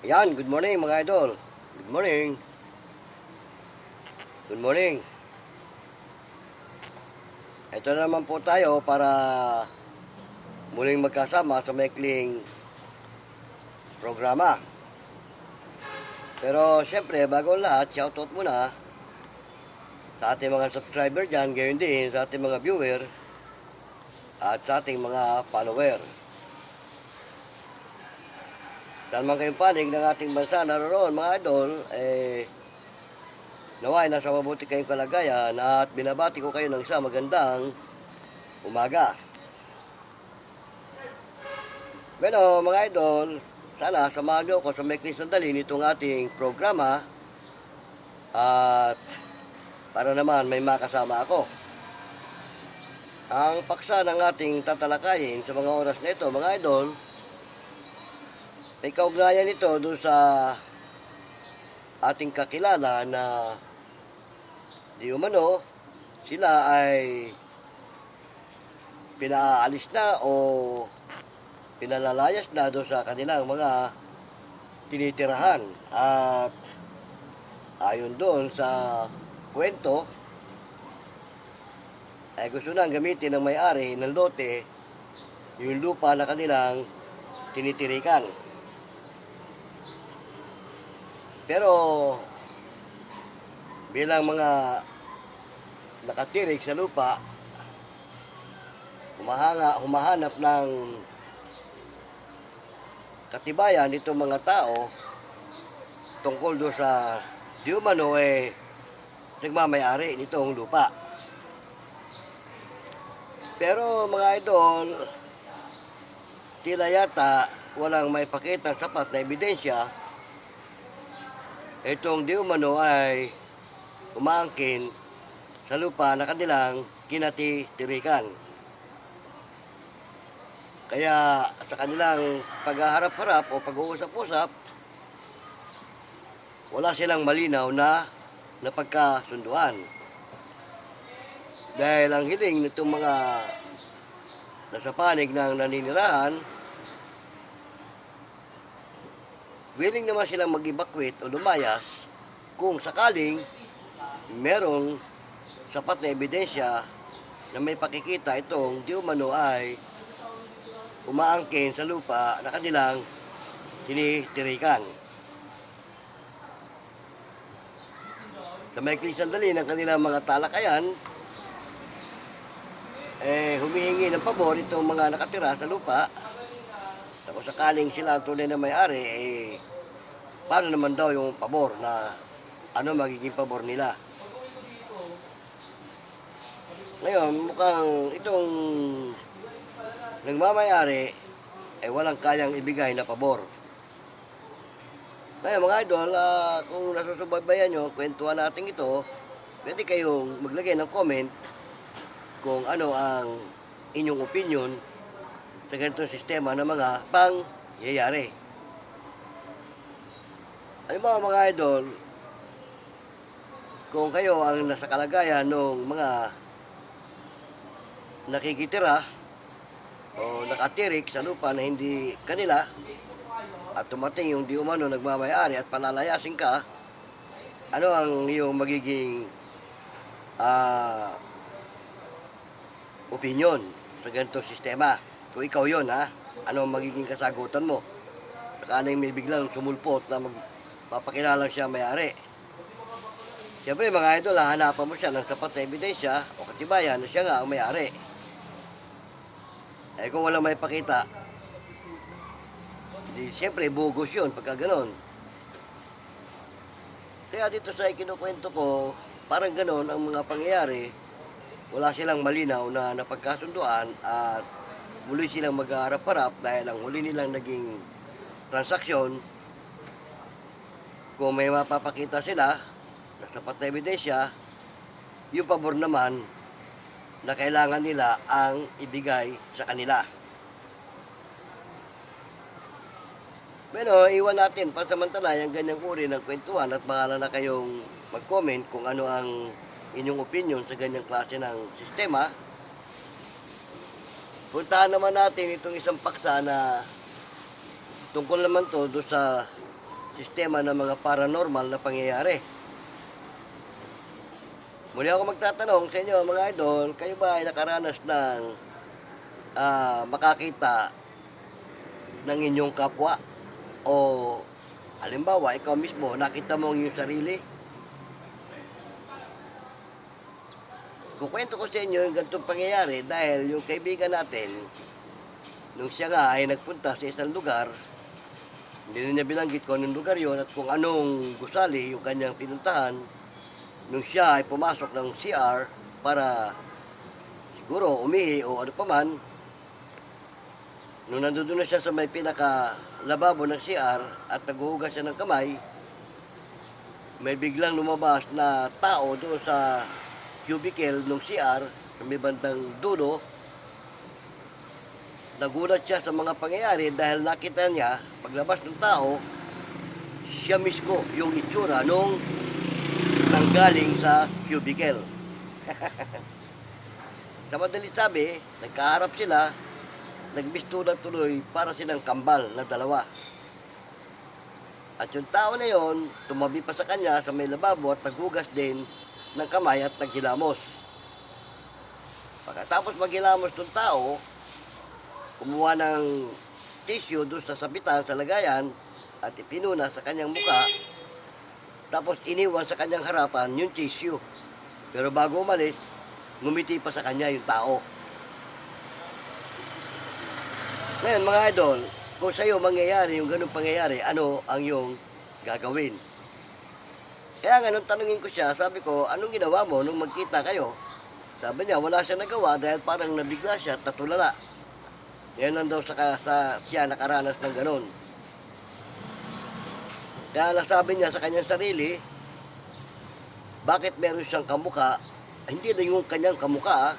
Ayan, good morning mga idol. Good morning. Good morning. Ito na naman po tayo para muling magkasama sa maikling programa. Pero syempre, bago ang lahat, shoutout muna sa ating mga subscriber dyan, gayon din sa ating mga viewer at sa ating mga follower. Saan man kayong panig ng ating bansa naroon mga idol, naway nasa mabuti kayong kalagayan at binabati ko kayo ng isa magandang umaga. Bueno mga idol, sana samahan nyo ako sa maikling sandali nitong ating programa at para naman may makasama ako. Ang paksa ng ating tatalakayin sa mga oras na ito mga idol, may kaugnayan ito doon sa ating kakilala na di umano sila ay pinaalis na o pinalalayas na doon sa kanilang mga tinitirahan. At ayon doon sa kwento ay gusto nang gamitin ng may-ari ng lote yung lupa na kanilang tinitirikan. Pero bilang mga nakatirik sa lupa, humahanap ng katibayan itong mga tao tungkol doon sa di umano nagmamayari nitong lupa. Pero mga idol, tila yata walang may pakitang sapat na ebidensya itong di umano ay umaangkin sa lupa na kanilang kinatitirikan. Kaya sa kanilang paghaharap-harap o pag-uusap-usap, wala silang malinaw na napagkasunduan. Dahil ang hiling nitong mga nasa panig ng naninirahan, willing naman silang mag-evacuate o lumayas kung sakaling merong sapat na ebidensya na may pakikita itong di umano ay umaangkin sa lupa na kanilang tinitirikan. Sa maikling sandali ng kanilang mga talakayan, humihingi ng pabor itong mga nakatira sa lupa. Tapos sakaling sila ang tunay na may-ari, paano naman daw yung pabor na ano magiging pabor nila? Ngayon, mukhang itong nagmamayari walang kayang ibigay na pabor. Ngayon mga idol, kung nasusubaybayan nyo, kwentuhan natin ito, pwede kayong maglagay ng comment kung ano ang inyong opinion sa ganitong sistema ng mga pangyayari. Ano ba mga idol, kung kayo ang nasa kalagayan ng mga nakikitira o nakatirik sa lupa na hindi kanila at tumating yung di umano nagmamayari at palalayasin ka, ano ang iyong magiging opinion sa ganitong sistema? Kung ikaw yun, ano ang magiging kasagutan mo? Saka may biglang sumulpot na magpapakilala siya may-ari. Siyempre mga idol, hanapan mo siya ng sapat na ebidensya o katibayan na siya nga ang may-ari. Kung walang may pakita, siyempre bugos yun pagka ganon. Kaya dito sa ikinukwento ko, parang ganon ang mga pangyayari. Wala silang malinaw na napagkasunduan at muli silang mag-aharap-harap dahil ang huli nilang naging transaksyon, kung may mapapakita sila na sapat na ebidensya, yung pabor naman na kailangan nila ang ibigay sa kanila. Pero iwan natin pansamantala yung ganyang uri ng kwentuhan at bahala na kayong mag-comment kung ano ang inyong opinion sa ganyang klase ng sistema. Puntahan naman natin itong isang paksa na tungkol naman to doon sa sistema ng mga paranormal na pangyayari. Muli ako magtatanong sa inyo mga idol, kayo ba ay nakaranas ng makakita ng inyong kapwa? O halimbawa, ikaw mismo, nakita mo yung sarili? Kukwento ko sa inyo yung ganitong pangyayari dahil yung kaibigan natin, nung siya nga ay nagpunta sa isang lugar, hindi na niya binanggit kung anong lugar yon at kung anong gusali yung kanyang pinuntahan. Nung siya ay pumasok ng CR para siguro umihi o ano paman, nung nandun na siya sa may pinaka-lababo ng CR at naghuhugas siya ng kamay, may biglang lumabas na tao doon sa cubicle ng CR sa may bandang dulo. Nagulat siya sa mga pangyayari dahil nakita niya, paglabas ng tao, siya mismo yung itsura nung nanggaling sa cubicle. Sa madalit sabi, nagkaharap sila, nagbistulan tuloy para silang kambal na dalawa. At yung tao na yon, tumabi pa sa kanya sa may lababo at naghugas din ng kamay at naghilamos. Pagkatapos maghilamos ng tao, kumuha ng tissue doon sa sabitan, sa lagayan, at ipinuna sa kanyang muka, tapos iniwan sa kanyang harapan yung tissue. Pero bago umalis, ngumiti pa sa kanya yung tao. Ngayon mga idol, kung sa'yo mangyayari yung ganung pangyayari, ano ang iyong gagawin? Kaya nga nung tanungin ko siya, sabi ko, anong ginawa mo nung magkita kayo? Sabi niya, wala siya nagawa dahil parang nabigla siya at natulala. Yan lang daw siya nakaranas ng ganun. Kaya nasabi niya sa kanyang sarili, bakit meron siyang kamuka, hindi na yung kanyang kamuka,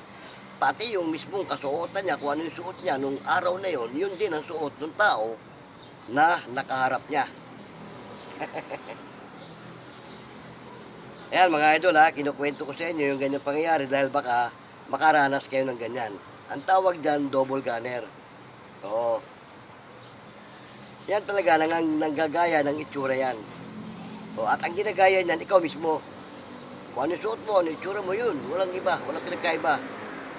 pati yung mismong kasuotan niya, kung ano yung suot niya nung araw na yon, yun din ang suot ng tao na nakaharap niya. Ayan mga idol kinukwento ko sa inyo yung ganyan pangyayari dahil baka makaranas kayo ng ganyan. Ang tawag dyan, double gunner. Oo. Yan talaga, nanggagaya ng itsura yan. O, at ang ginagaya niyan, ikaw mismo. Kung ano suot mo, ano itsura mo yun. Walang iba, walang pinagkaiba.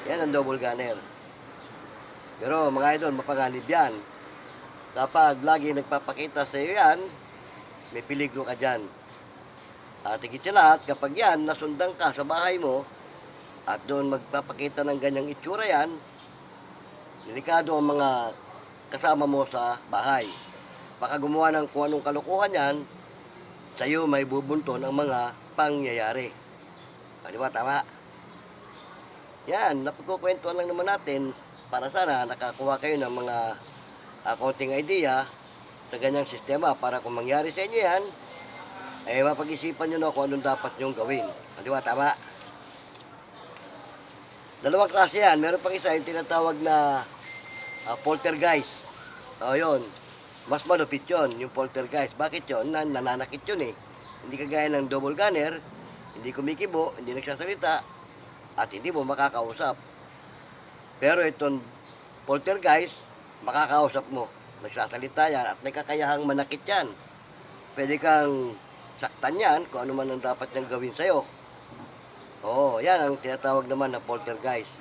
Yan ang double gunner. Pero mga idol, mapanganib yan. Kapag lagi nagpapakita sa iyo yan, may peligro ka dyan. At higit sa lahat, kapag yan, nasundan ka sa bahay mo, at doon magpapakita ng ganyang itsura yan, delikado ang mga kasama mo sa bahay. Baka gumawa ng kung anong kalokohan yan, sa iyo may bubunton ang mga pangyayari. Di ba? Tama? Yan, napagkukwentuhan lang naman natin para sana nakakuha kayo ng mga konting idea sa ganyang sistema para kung mangyari sa inyo yan, ay mapag-isipan nyo na kung anong dapat nyong gawin. Di ba? Tama? Dalawang klase yan. Meron pang isa yung tinatawag na poltergeist. O yun. Mas malupit yun, yung poltergeist. Bakit yun? Nananakit yun eh. Hindi kagaya ng double gunner, hindi kumikibo, hindi nagsasalita, at hindi mo makakausap. Pero itong poltergeist, makakausap mo. Nagsasalita yan at may kakayahang manakit yan. Pwede kang saktan yan kung ano man ang dapat niyang gawin sa'yo. Oo, yan ang tinatawag naman na poltergeist.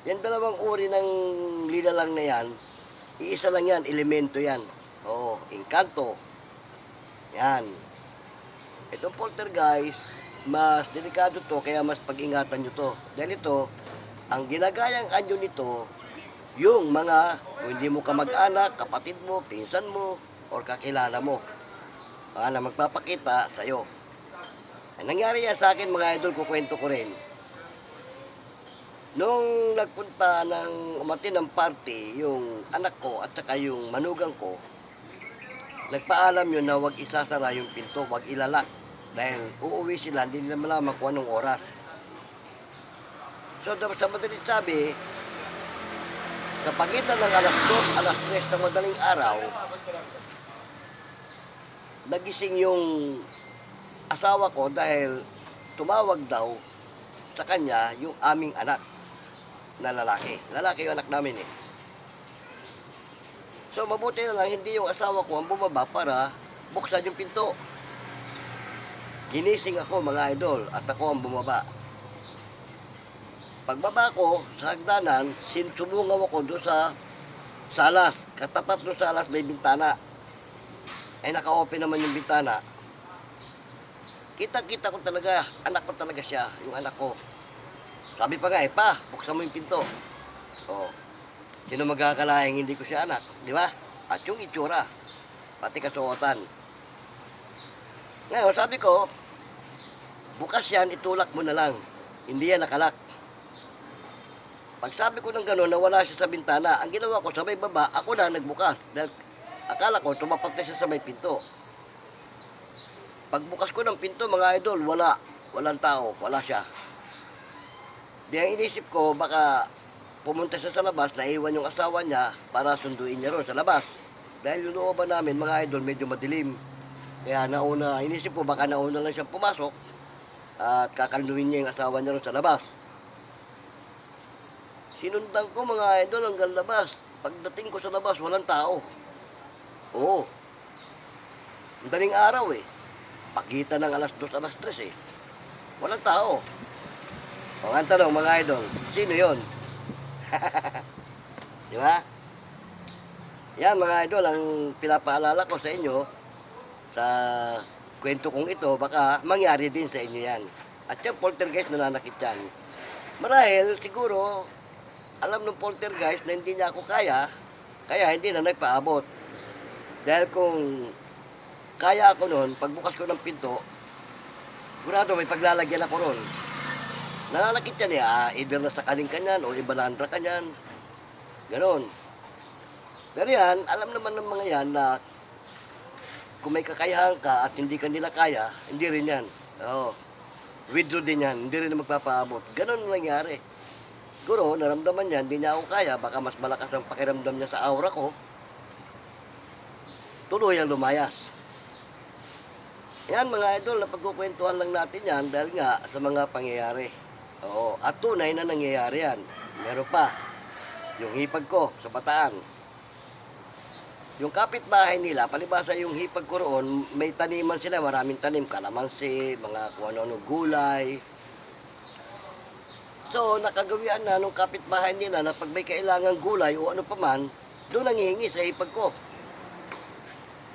Yan dalawang uri ng lilalang na yan, iisa lang yan, elemento yan. Oo, engkanto. Yan. Itong poltergeist, mas delikado to, kaya mas pag-ingatan nyo to. Dahil ito, ang ginagayang anyo nito, yung mga, kung hindi mo kamag-anak, kapatid mo, pinsan mo, or kakilala mo, na magpapakita sa'yo. Ay, nangyari yan sa akin mga idol, kukwento ko rin. Nung nagpunta ng umatin ng party, yung anak ko at saka yung manugang ko, nagpaalam yun na huwag isasara yung pinto, huwag ilalak. Dahil uuwi sila, hindi nila malaman kung anong oras. So, sa madalit sabi, sa pagitan ng alas 2, alas 3 ng madaling araw, nagising yung asawa ko dahil tumawag daw sa kanya yung aming anak na lalaki. Lalaki yung anak namin eh. So mabuti na lang hindi yung asawa ko ang bumaba para buksan yung pinto. Ginising ako mga idol at ako ang bumaba. Pagbaba ko sa hagdanan, sumungaw ako doon sa salas. Katapat ng salas may bintana. Ay naka-open naman yung bintana. Kita-kita ko talaga, anak ko talaga siya, yung anak ko. Sabi pa nga, pa, buksan mo yung pinto. Oh, sino magkakalaing hindi ko siya anak, di ba? At yung itsura, pati kasuotan. Ngayon, sabi ko, bukas yan, itulak mo na lang. Hindi yan nakalak. Pag sabi ko ng gano'n, nawala siya sa bintana. Ang ginawa ko, sa may baba, ako na nagbukas. Dahil akala ko, tumapak na siya sa may pinto. Pagbukas ko ng pinto, mga idol, walang tao, wala siya. Di ang inisip ko, baka pumunta siya sa labas, naiwan yung asawa niya para sunduin niya ron sa labas. Dahil yung looban namin, mga idol, medyo madilim. Kaya inisip ko, baka nauna lang siyang pumasok at kakalduin niya yung asawa niya ron sa labas. Sinundan ko mga idol hanggang labas. Pagdating ko sa labas, walang tao. Oo. Madaling araw eh. Pagitan ng alas 2, alas 3 eh. Walang tao. O ang tanong mga idol, sino yon? Di ba? Yan mga idol, ang pinapaalala ko sa inyo sa kwento kong ito, baka mangyari din sa inyo yan. At yung poltergeist nananakit yan. Marahil siguro alam ng poltergeist na hindi niya ako kaya hindi na nagpaabot. Dahil kung kaya ako noon, pagbukas ko ng pinto, sigurado may paglalagyan ako ron. Nananakit yan either na sakaling ka niyan o ibalandra ka niyan. Ganon. Pero yan, alam naman ng mga yan na kung may kakayahan ka at hindi ka nila kaya, hindi rin yan. Oo. Withdraw din yan, hindi rin magpapaabot. Ganon nangyari. Siguro, naramdaman niya, hindi niya ako kaya, baka mas malakas ang pakiramdam niya sa aura ko, tuloy ang lumayas. Yan mga idol, napagkukwentuhan lang natin yan dahil nga sa mga pangyayari. Oo, at tunay na nangyayari yan. Meron pa, yung hipag ko sa Bataan. Yung kapitbahay nila, palibasa yung hipag ko roon, may taniman sila, maraming tanim, kalamansi, mga kung ano-ano gulay. So, nakagawian na nung kapitbahay nila na pag may kailangang gulay o ano paman, doon nangihingi sa hipag ko.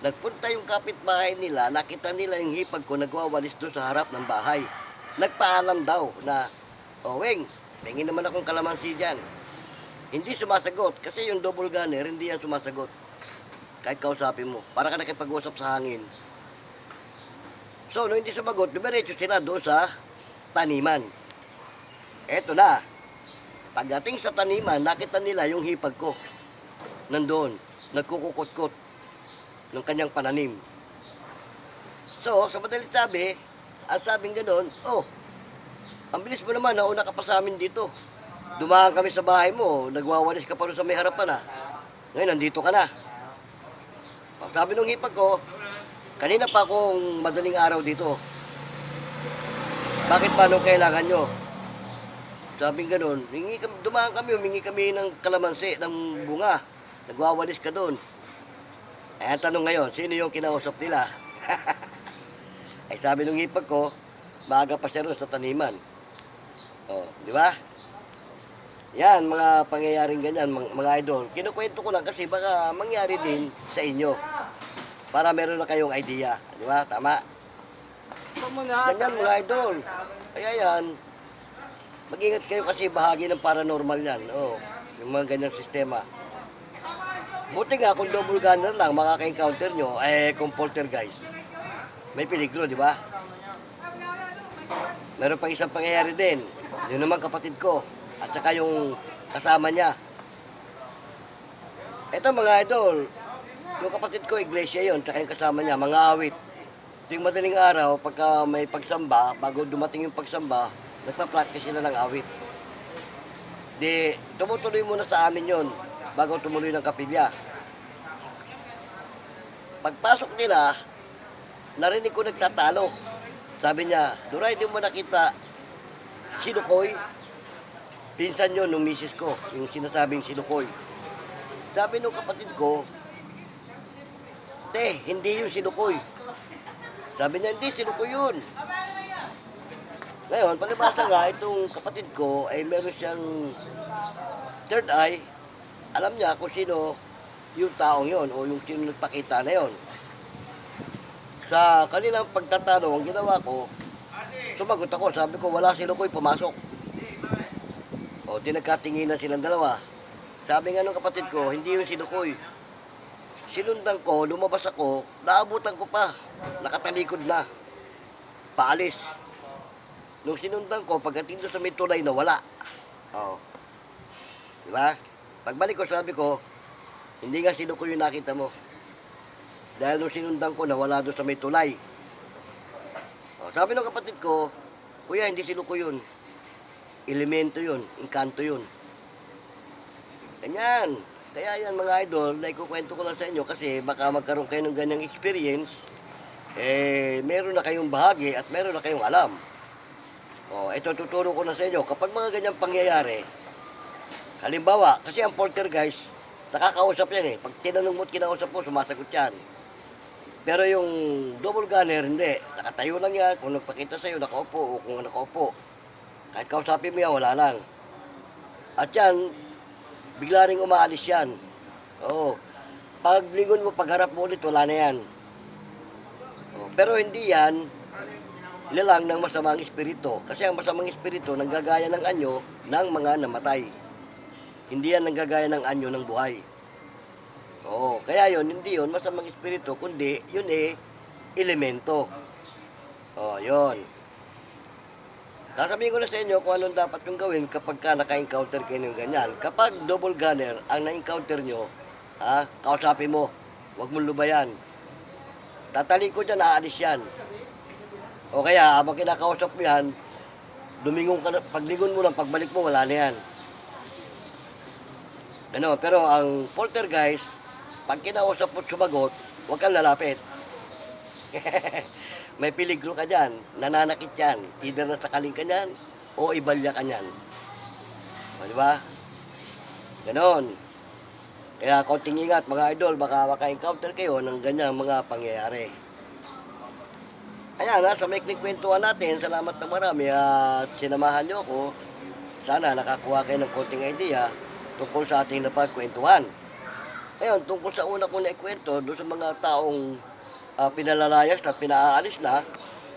Nagpunta yung kapitbahay nila, nakita nila yung hipag ko, nagwawalis doon sa harap ng bahay. Nagpaalam daw na, Weng, tingin naman akong kalamansi dyan. Hindi sumasagot, kasi yung double gunner, hindi yan sumasagot. Kahit kausapin mo, para ka nakipag-usap sa hangin. So, nung hindi sumagot, dumiretso sila doon sa taniman. Eto na, pagdating sa taniman, nakita nila yung hipag ko. Nandoon, nagkukukot-kot ng kanyang pananim. So, sa madalit sabi, ang sabing gano'n, ang bilis mo naman, nauna ka pa sa amin dito. Dumaan kami sa bahay mo, nagwawalis ka pa rin sa may harapan Ngayon, nandito ka na. Sabi ng hipag ko, kanina pa akong madaling araw dito. Bakit pa nung kailangan nyo? Sabing ganun, dumaan kami, humingi kami ng kalamansi, ng bunga. Nagwawalis ka doon. Ang tanong ngayon, sino yung kinausap nila? Ay sabi ng hipag ko, maaga pa siya doon sa taniman. Di ba? Yan, mga pangyayaring ganyan, mga idol. Kinukwento ko lang kasi baka mangyari din sa inyo. Para meron na kayong idea. Di ba? Tama? Ganyan mga idol. Kaya yan, mag-ingat kayo kasi bahagi ng paranormal yan. Yung mga ganyang sistema. Buti nga kung double gunner lang, makaka-encounter nyo, kung poltergeist. May peligro, di ba? Meron pang isang pangyayari din. Yun naman kapatid ko. At saka yung kasama niya. Ito mga idol, yung kapatid ko, iglesia yun, saka yung kasama niya, mga awit. Yung madaling araw, pagka may pagsamba, bago dumating yung pagsamba, nagpa-practice sila ng awit. Di, tumutuloy muna sa amin yon bago tumuloy ng kapilya. Pagpasok nila, narinig ko nagtatalo. Sabi niya, Duray, di mo nakita sinukoy? Pinsan yun nung misis ko, yung sinasabing sinukoy. Sabi nung kapatid ko, Te, hindi yun sinukoy. Sabi niya, hindi, sinukoy yun. Ngayon, palibasa nga, itong kapatid ko, ay meron siyang third eye. Alam niya kung sino yung taong yon o yung sino nagpakita na yon. Sa kanilang pagtatanong, ang ginawa ko, sumagot ako, sabi ko, wala sinukoy, pumasok. O, di nagkatinginan silang dalawa. Sabi nga ng kapatid ko, hindi yun sinukoy. Sinundan ko, lumabas ako, naabutan ko pa, nakatalikod na, paalis. Nung sinundan ko, pagdating doon sa may tulay na wala. O, di ba? Pagbalik ko, sabi ko, hindi nga sinukoy yung nakita mo. Dahil nung sinundan ko, nawala doon sa may tulay. O, sabi ng kapatid ko, kuya, hindi sinukoy yun. Elemento yun, engkanto yun. Ganyan. Kaya yan mga idol, na ikukwento ko lang sa inyo kasi baka magkaroon kayo ng ganyang experience, meron na kayong bahagi at meron na kayong alam. O, ito tuturo ko na sa inyo, kapag mga ganyang pangyayari, halimbawa, kasi ang poltergeist, nakakausap yan eh. Pag tinanong mo at kinausap mo, sumasagot yan. Pero yung double gunner, hindi. Nakatayo lang yan, kung nagpakita sa'yo, nakaupo o kung nakaupo. Kahit kausapin mo yan, wala lang. At yan, bigla rin umaalis yan. Oo. Pag lingon mo, pagharap mo ulit, wala na yan. Oo. Pero hindi yan nilalang ng masamang espiritu. Kasi ang masamang espiritu, nanggagaya ng anyo ng mga namatay. Hindi yan nanggagaya ng anyo ng buhay. Oo. Kaya yun, hindi yun masamang espiritu, kundi yun elemento. Oo, yun. Sasabihin ko na sa inyo kung anong dapat yung gawin kapag ka naka-encounter kayo ng ganyan. Kapag double gunner ang na-encounter nyo, kausapin mo, huwag mong lubayan. Tatalikod yan, aalis yan. O kaya, habang kinakausap mo yan, lumingon ka na, paglingon mo lang, pagbalik mo, wala na yan. Ano, pero ang poltergeist, pag kinausap mo sumagot, huwag kang lalapit. May peligro ka dyan, nananakit yan. Either nasakaling ka dyan, o ibalya ka dyan. O, di ba? Ganon. Kaya konting ingat mga idol, baka maka-encounter kayo ng ganyang mga pangyayari. Ayan, sa maikling kwentuhan natin, salamat na marami at sinamahan nyo ako. Sana nakakuha kayo ng konting idea tungkol sa ating napagkwentuhan. Ngayon, tungkol sa una kong naikwento, doon sa mga taong pinalalayas at pinaalis na,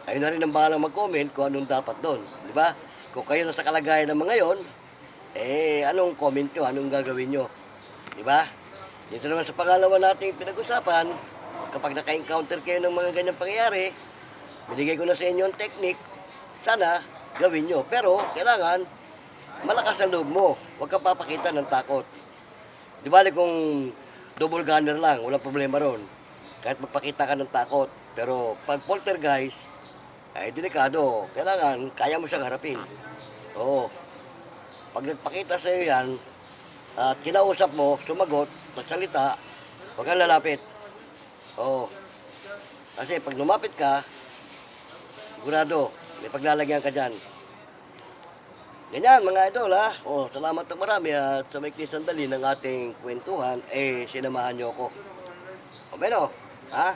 ayun na rin ang bahalang mag-comment kung anong dapat doon. Di ba? Kung kayo nasa kalagayan ng mga yon, anong comment nyo, anong gagawin nyo? Di ba? Dito naman sa pangalawa nating pinag-usapan, kapag naka-encounter kayo ng mga ganyang pangyayari, binigay ko na sa inyo ang technique, sana gawin nyo. Pero, kailangan, malakas ang loob mo. Huwag kang papakita ng takot. Di ba kung double gunner lang, walang problema ron. Kahit magpakita ka ng takot. Pero pag poltergeist, ay delikado. Kailangan, kaya mo siyang harapin. Oo. Pag nagpakita sa iyo yan, at kinausap mo, sumagot, magsalita, huwag kang lalapit. Oo. Kasi pag lumapit ka, sigurado, may paglalagyan ka dyan. Ganyan mga idol ha. O, salamat ng marami at sa maikli sandali ng ating kwentuhan, sinamahan nyo ako. O, bueno, ha?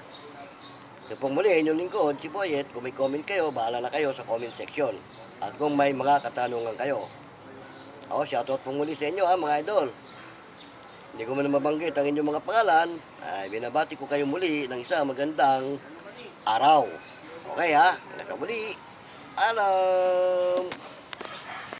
So, pong muli, inyong lingkod, si Boyet. Kung may comment kayo, bahala na kayo sa comment section. At kung may mga katanungan kayo. O, shoutout pong muli sa inyo ha, mga idol. Hindi ko man mabanggit ang inyong mga pangalan, ay binabati ko kayo muli ng isang magandang araw. Okay ha? Hanggang muli. Alam!